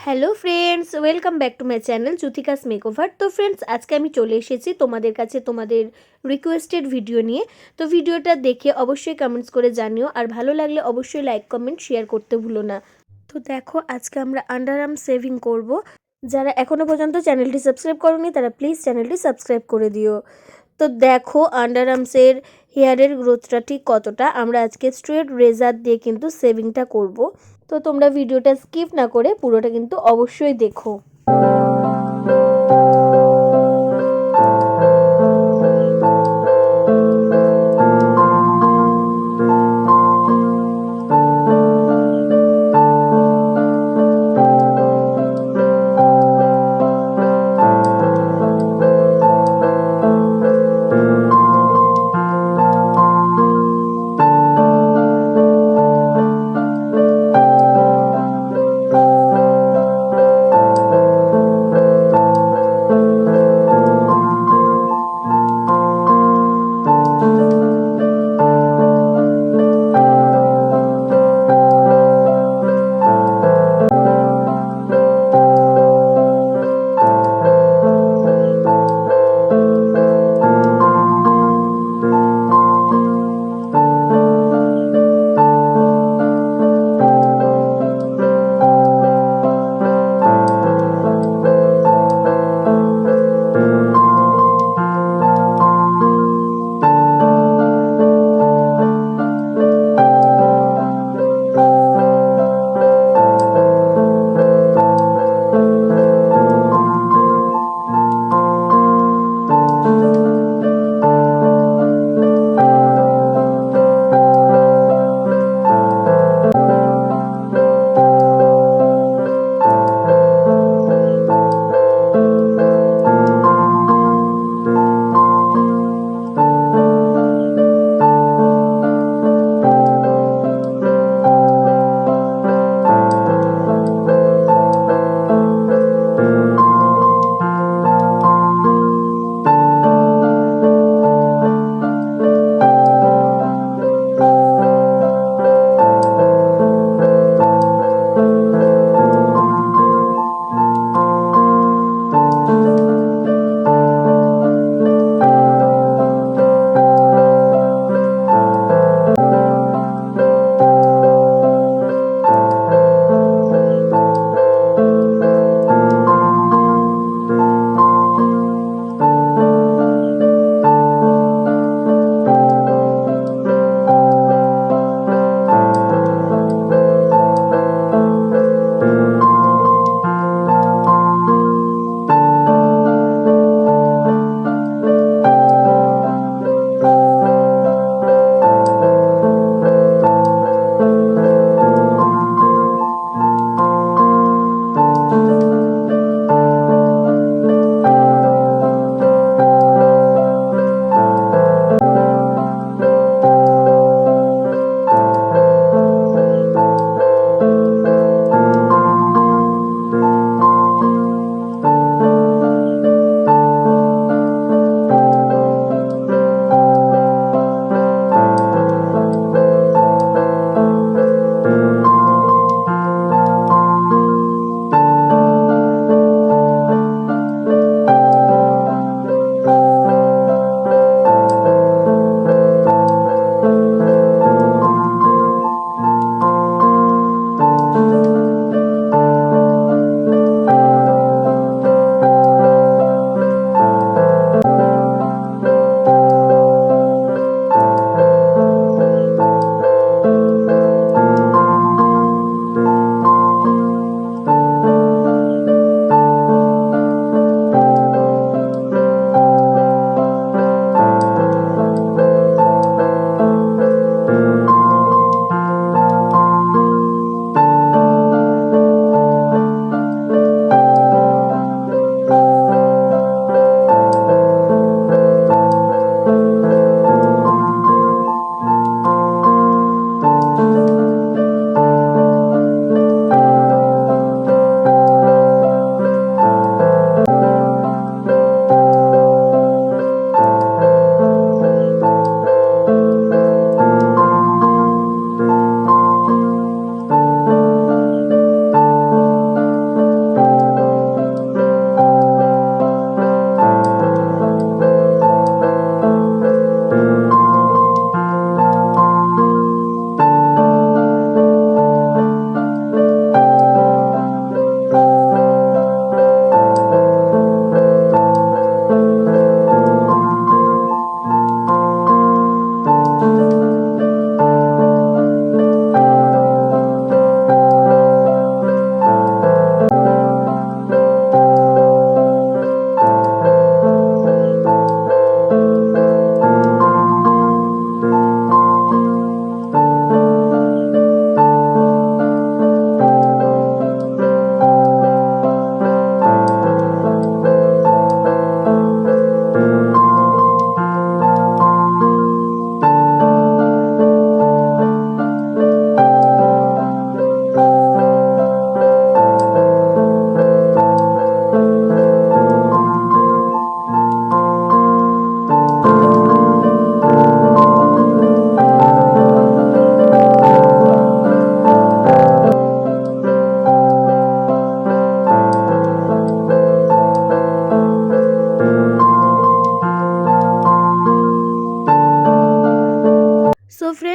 Hello friends, welcome back to my channel জুথিকাস মেকওভার। তো ফ্রেন্ডস, আজকে আমি চলে এসেছি তোমাদের কাছে তোমাদের রিকোয়েস্টেড ভিডিও নিয়ে। তো ভিডিওটা দেখে অবশ্যই কমেন্টস করে জানিও, আর ভালো লাগলে অবশ্যই লাইক কমেন্ট শেয়ার করতে ভুলো না। তো দেখো, আজকে আমরা আন্ডারআর্ম শেভিং করব। যারা এখনও পর্যন্ত চ্যানেলটি সাবস্ক্রাইব করোনি তারা প্লিজ চ্যানেলটি সাবস্ক্রাইব করে দিও। তো দেখো আন্ডারআর্মসের হেয়ারের গ্রোথটা ঠিক কতটা। আমরা আজকে স্ট্রেট রেজার দিয়ে কিন্তু শেভিংটা করব। তো তোমরা ভিডিওটা স্কিপ না করে পুরোটা কিন্তু অবশ্যই দেখো।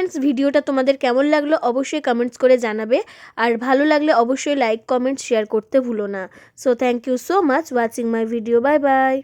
ফ্রেন্ডস, ভিডিওটা তোমাদের কেমন লাগলো অবশ্যই কমেন্টস করে জানাবে, আর ভালো লাগলে অবশ্যই লাইক কমেন্ট শেয়ার করতে ভুলো না। So thank you so much watching my video. Bye by.